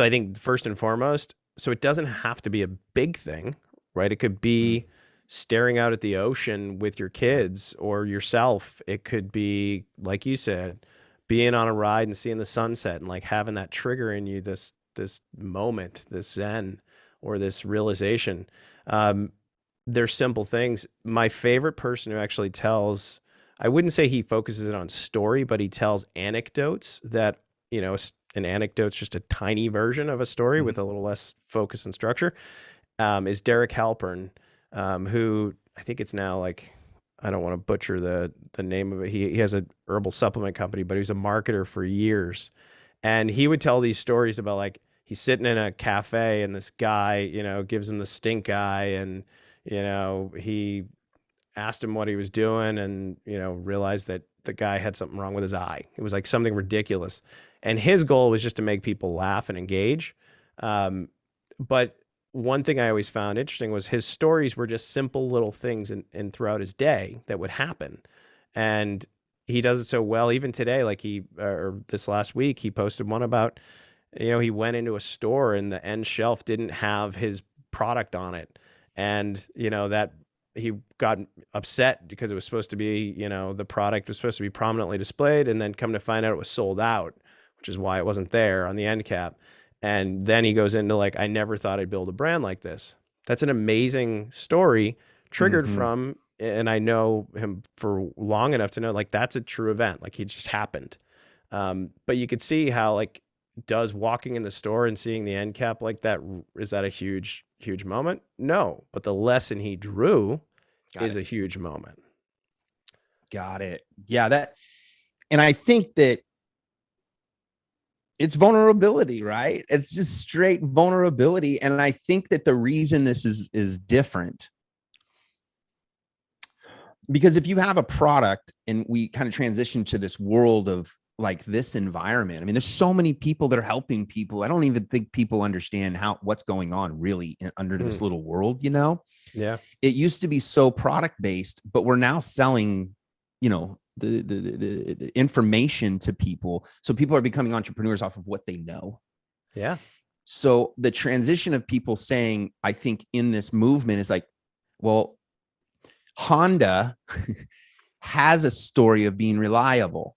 I think first and foremost, so it doesn't have to be a big thing, right? It could be staring out at the ocean with your kids or yourself. It could be, like you said, being on a ride and seeing the sunset and like having that trigger in you, this moment, this zen or this realization. They're simple things. My favorite person who actually tells, I wouldn't say he focuses it on story, but he tells anecdotes that, an anecdote's just a tiny version of a story with a little less focus and structure, is Derek Halpern, who I think it's now like, I don't want to butcher the name of it. He has a herbal supplement company, but he was a marketer for years. And he would tell these stories about like, he's sitting in a cafe and this guy, gives him the stink eye, and, he asked him what he was doing and, realized that the guy had something wrong with his eye. It was like something ridiculous. And his goal was just to make people laugh and engage. But one thing I always found interesting was his stories were just simple little things in throughout his day that would happen. And he does it so well. Even today, like or this last week, he posted one about, he went into a store and the end shelf didn't have his product on it. And, that he got upset because it was supposed to be, the product was supposed to be prominently displayed, and then come to find out it was sold out, which is why it wasn't there on the end cap. And then he goes into like, I never thought I'd build a brand like this. That's an amazing story triggered from, and I know him for long enough to know like that's a true event. Like it just happened. But you could see how like, does walking in the store and seeing the end cap like that, is that a huge moment? No, but the lesson he drew is a huge moment. Got it. Yeah, and I think that it's vulnerability, right? It's just straight vulnerability. And I think that the reason this is different, because if you have a product, and we kind of transition to this world of like this environment, I mean, there's so many people that are helping people. I don't even think people understand what's going on really under this little world, Yeah. It used to be so product based, but we're now selling, the information to people. So people are becoming entrepreneurs off of what they know. Yeah. So the transition of people saying, I think in this movement is like, well, Honda has a story of being reliable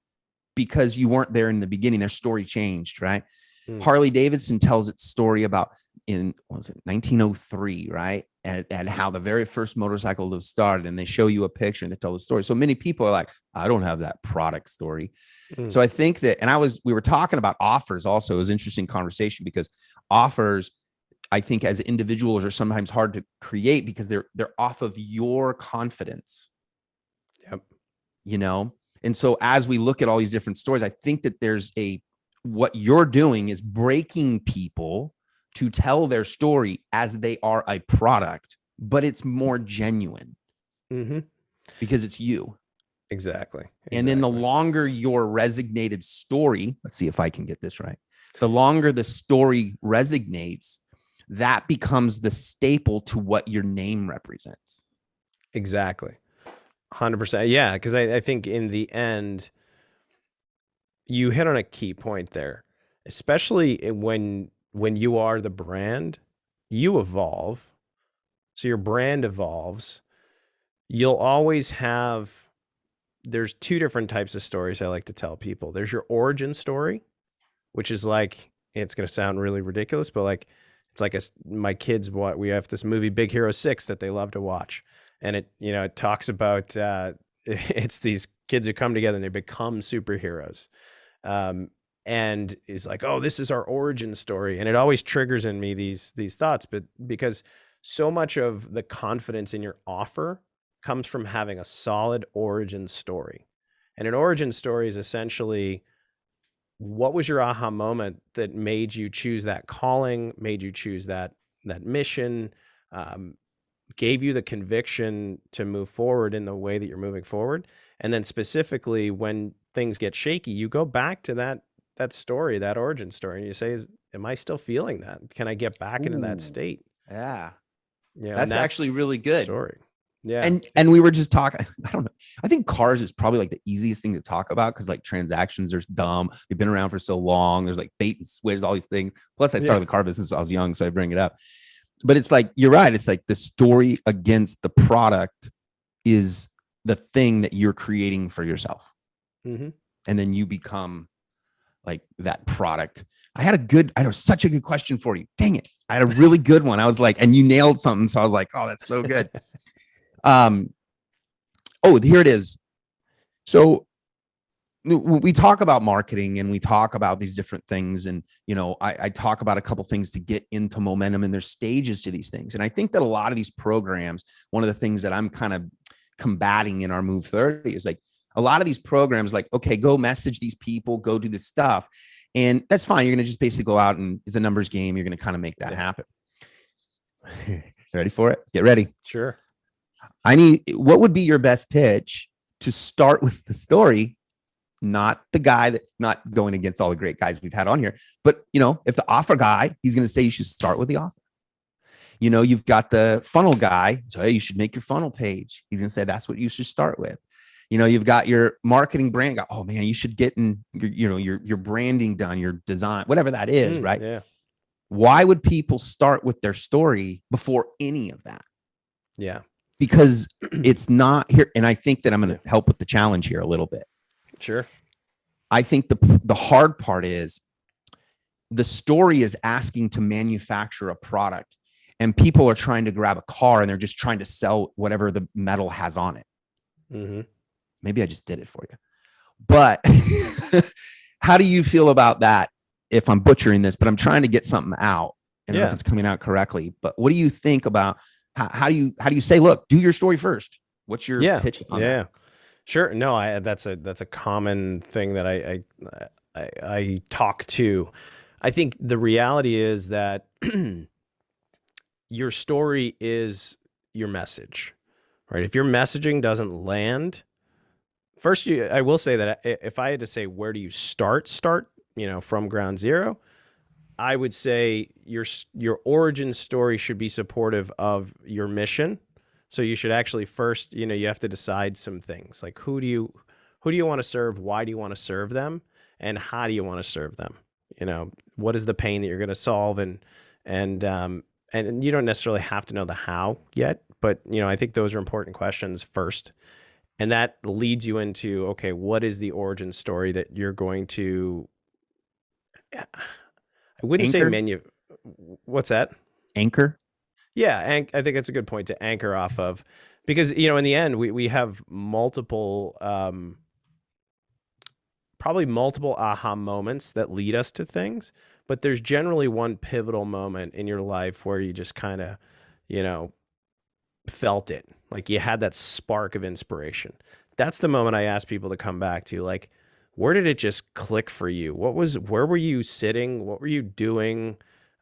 because you weren't there in the beginning. Their story changed, right? Harley Davidson tells its story about in 1903, right? And how the very first motorcycle was started, and they show you a picture and they tell the story. So many people are like, I don't have that product story. So I think that, and we were talking about offers also. It was an interesting conversation because offers, I think as individuals, are sometimes hard to create because they're off of your confidence. Yep. And so as we look at all these different stories, I think that what you're doing is breaking people to tell their story as they are a product, but it's more genuine because it's you. Exactly. And then the longer your resonated story, let's see if I can get this right. The longer the story resonates, that becomes the staple to what your name represents. Exactly. 100%. Yeah. Cause I think in the end, you hit on a key point there, especially when you are the brand, you evolve. So your brand evolves. You'll always there's two different types of stories I like to tell people. There's your origin story, which is like, it's going to sound really ridiculous, but like, it's like my kids, we have this movie Big Hero 6 that they love to watch. And it talks about, it's these kids who come together and they become superheroes. And is like, oh, this is our origin story. And it always triggers in me these thoughts, but because so much of the confidence in your offer comes from having a solid origin story. And an origin story is essentially, what was your aha moment that made you choose that calling, made you choose that mission, gave you the conviction to move forward in the way that you're moving forward. And then specifically when things get shaky, you go back to that story, that origin story, and you say, am I still feeling that? Can I get back into that state? Yeah. That's actually really good. Story. Yeah. And we were just talking, I don't know. I think cars is probably like the easiest thing to talk about because like transactions are dumb. They've been around for so long. There's like bait and switch, all these things. Plus, I started the car business when I was young, so I bring it up. But it's like, you're right. It's like the story against the product is the thing that you're creating for yourself. And then you become like that product. I had such a good question for you. Dang it. I had a really good one. I was like, and you nailed something. So I was like, oh, that's so good. Here it is. So we talk about marketing and we talk about these different things. And, I talk about a couple things to get into momentum, and there's stages to these things. And I think that a lot of these programs, one of the things that I'm kind of combating in our Move 30 is like a lot of these programs, like, okay, go message these people, go do this stuff. And that's fine. You're going to just basically go out and it's a numbers game. You're going to kind of make that happen. Ready for it? Get ready. Sure. What would be your best pitch to start with the story? Not the guy not going against all the great guys we've had on here, but if the offer guy, he's going to say you should start with the offer. You've got the funnel guy. So, hey, you should make your funnel page. He's going to say that's what you should start with. You've got your marketing brand guy. Oh man, you should get in your branding done, your design, whatever that is, right? Yeah. Why would people start with their story before any of that? Yeah. Because it's not here. And I think that I'm going to help with the challenge here a little bit. Sure. I think the hard part is the story is asking to manufacture a product, and people are trying to grab a car and they're just trying to sell whatever the metal has on it. Maybe I just did it for you, but how do you feel about that? If I'm butchering this, but I'm trying to get something out. I don't know if it's coming out correctly, but what do you think about how do you say, look, do your story first? What's your pitch on that? Sure. No, that's a common thing that I talk to. I think the reality is that your story is your message, right? If your messaging doesn't land, first, I will say that if I had to say, where do you start, from ground zero, I would say your origin story should be supportive of your mission. So you should actually first, you have to decide some things like who do you want to serve? Why do you want to serve them? And how do you want to serve them? What is the pain that you're going to solve? And you don't necessarily have to know the how yet, but I think those are important questions first. And that leads you into, okay, what is the origin story that you're going to, I wouldn't say menu. What's that? Anchor? Yeah, I think that's a good point to anchor off of, because in the end we have multiple, probably multiple aha moments that lead us to things, but there's generally one pivotal moment in your life where you just kind of, felt it, like you had that spark of inspiration. That's the moment I ask people to come back to, like, where did it just click for you? Where were you sitting? What were you doing?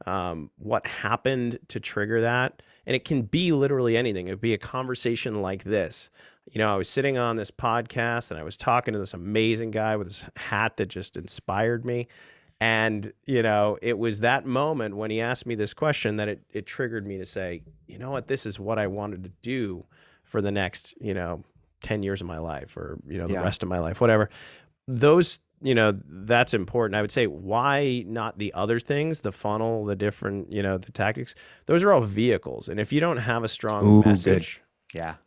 What happened to trigger that? And it can be literally anything. It'd be a conversation like this. I was sitting on this podcast and I was talking to this amazing guy with this hat that just inspired me. And, it was that moment when he asked me this question that it triggered me to say, you know what, this is what I wanted to do for the next, 10 years of my life, or, the rest of my life, whatever. Those, that's important. I would say, why not the other things, the funnel, the different, the tactics? Those are all vehicles. And if you don't have a strong message,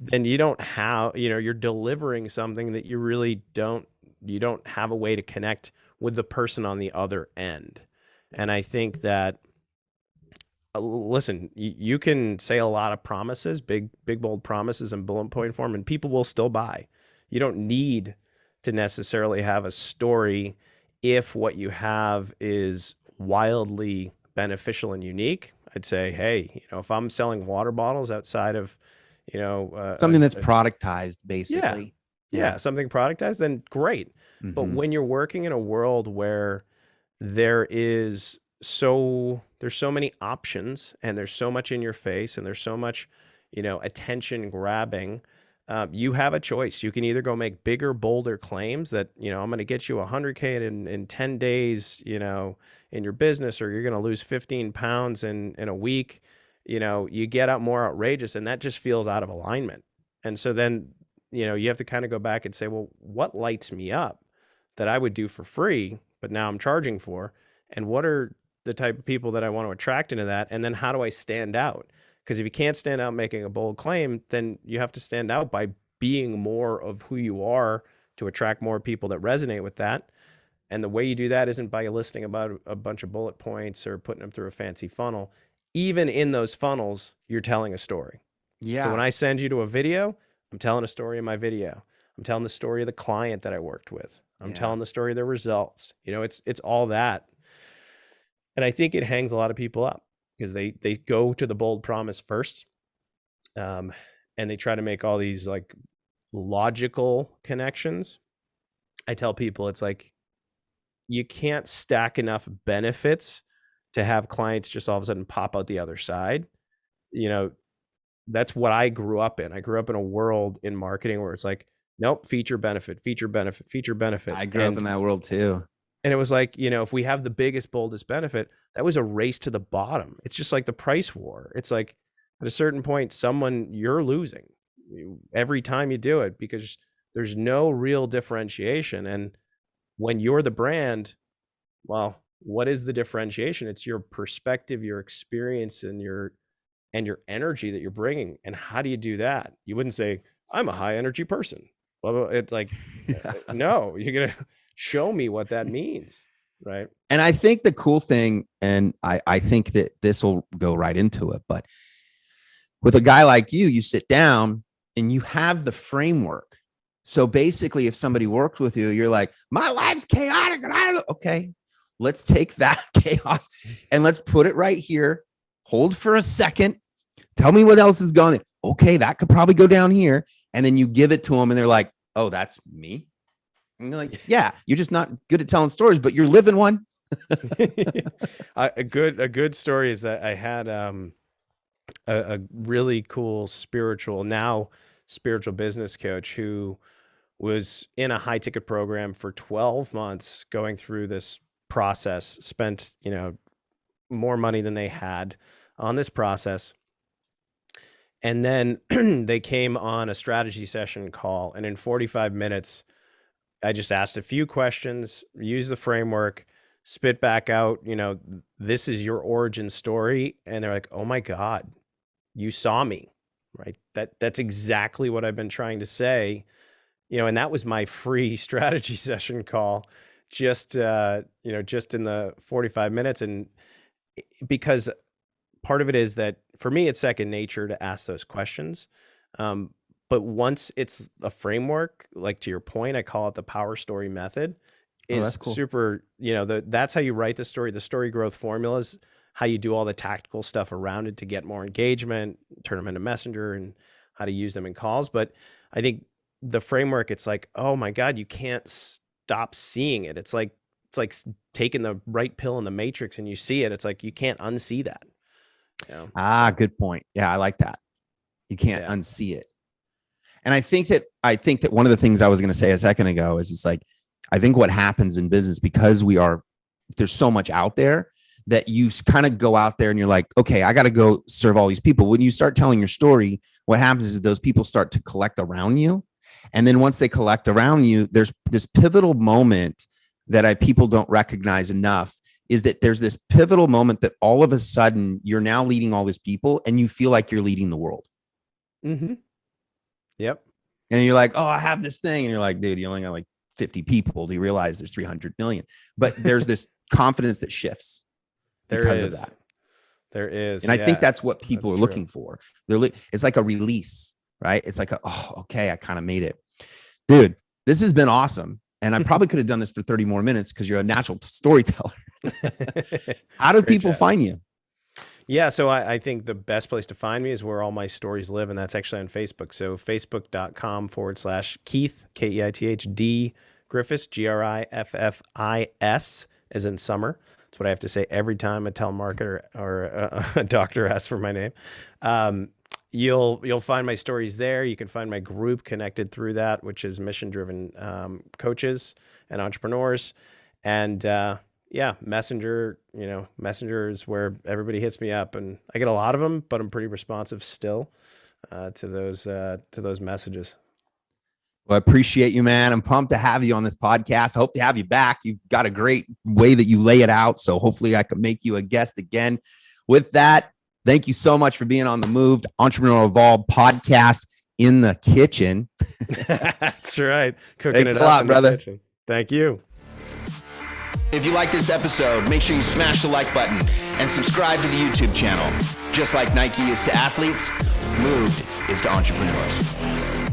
then you don't have, you're delivering something that you really don't have a way to connect with the person on the other end. And I think that, listen, you can say a lot of promises, big, bold promises in bullet point form, and people will still buy. You don't need to necessarily have a story if what you have is wildly beneficial and unique. I'd say, hey, if I'm selling water bottles outside of, something that's productized, basically. Yeah, something productized, then great. But when you're working in a world where there's so many options and there's so much in your face and there's so much, attention grabbing, you have a choice. You can either go make bigger, bolder claims that, I'm going to get you 100K in 10 days, in your business, or you're going to lose 15 pounds in a week. You get out more outrageous, and that just feels out of alignment. And so then, you have to kind of go back and say, well, what lights me up that I would do for free, but now I'm charging for? And what are the type of people that I want to attract into that? And then how do I stand out? Because if you can't stand out making a bold claim, then you have to stand out by being more of who you are to attract more people that resonate with that. And the way you do that isn't by listing about a bunch of bullet points or putting them through a fancy funnel. Even in those funnels, you're telling a story. Yeah. So when I send you to a video, I'm telling a story in my video. I'm telling the story of the client that I worked with. I'm telling the story of their results. It's all that. And I think it hangs a lot of people up because they go to the bold promise first. And they try to make all these like logical connections. I tell people it's like, you can't stack enough benefits to have clients just all of a sudden pop out the other side. That's what I grew up in. I grew up in a world in marketing where it's like, nope, feature benefit, feature benefit, feature benefit. I grew up in that world too. And it was like, if we have the biggest, boldest benefit, that was a race to the bottom. It's just like the price war. It's like at a certain point, you're losing every time you do it because there's no real differentiation. And when you're the brand, well, what is the differentiation? It's your perspective, your experience, and your energy that you're bringing. And how do you do that? You wouldn't say, I'm a high energy person. Well, it's like, no, you're going to show me what that means. Right. And I think the cool thing, and I think that this will go right into it, but with a guy like you sit down and you have the framework. So basically, if somebody works with you, you're like, my life's chaotic. And I don't know. Okay, let's take that chaos and let's put it right here. Hold for a second. Tell me what else is going on. Okay, that could probably go down here. And then you give it to them and they're like, oh, that's me. And you're like, yeah, you're just not good at telling stories, but you're living one. A good story is that I had a really cool spiritual business coach who was in a high ticket program for 12 months going through this process, spent, more money than they had on this process. And then they came on a strategy session call. And in 45 minutes, I just asked a few questions, used the framework, spit back out, this is your origin story. And they're like, oh my God, you saw me, right? That's exactly what I've been trying to say. And that was my free strategy session call, just in the 45 minutes. And because part of it is that for me, it's second nature to ask those questions. But once it's a framework, like to your point, I call it the power story method, is cool. Super, that's how you write the story. The story growth formulas, how you do all the tactical stuff around it to get more engagement, turn them into messenger, and how to use them in calls. But I think the framework, it's like, oh my God, you can't stop seeing it. It's like taking the right pill in the matrix and you see it. It's like, you can't unsee that. Good point. Yeah. I like that. You can't unsee it. And I think that one of the things I was going to say a second ago is it's like, I think what happens in business, because there's so much out there that you kind of go out there and you're like, okay, I got to go serve all these people. When you start telling your story, what happens is those people start to collect around you. And then once they collect around you, there's this pivotal moment that people don't recognize enough, is that there's this pivotal moment that all of a sudden you're now leading all these people and you feel like you're leading the world. Mm-hmm. Yep. And you're like, oh, I have this thing. And you're like, dude, you only got like 50 people. Do you realize there's 300 million? But there's this confidence that shifts because of that. There is. And I think that's what people are looking for. It's like a release, right? It's like, okay, I kind of made it. Dude, this has been awesome. And I probably could have done this for 30 more minutes because you're a natural storyteller. How do people find you? Yeah, so I think the best place to find me is where all my stories live, and that's actually on Facebook. So facebook.com/Keith, KEITH, Griffis, Griffis, as in summer. That's what I have to say every time a telemarketer or a doctor asks for my name. You'll find my stories there. You can find my group connected through that, which is mission-driven coaches and entrepreneurs. And Messenger, Messenger is where everybody hits me up, and I get a lot of them, but I'm pretty responsive still. to those messages. Well, I appreciate you, man. I'm pumped to have you on this podcast. I hope to have you back. You've got a great way that you lay it out. So hopefully I can make you a guest again. With that, thank you so much for being on the Moved Entrepreneur Evolved podcast in the kitchen. That's right. Cooking Thanks it a up lot, in the brother. kitchen. Thank you. If you like this episode, make sure you smash the like button and subscribe to the YouTube channel. Just like Nike is to athletes, Moved is to entrepreneurs.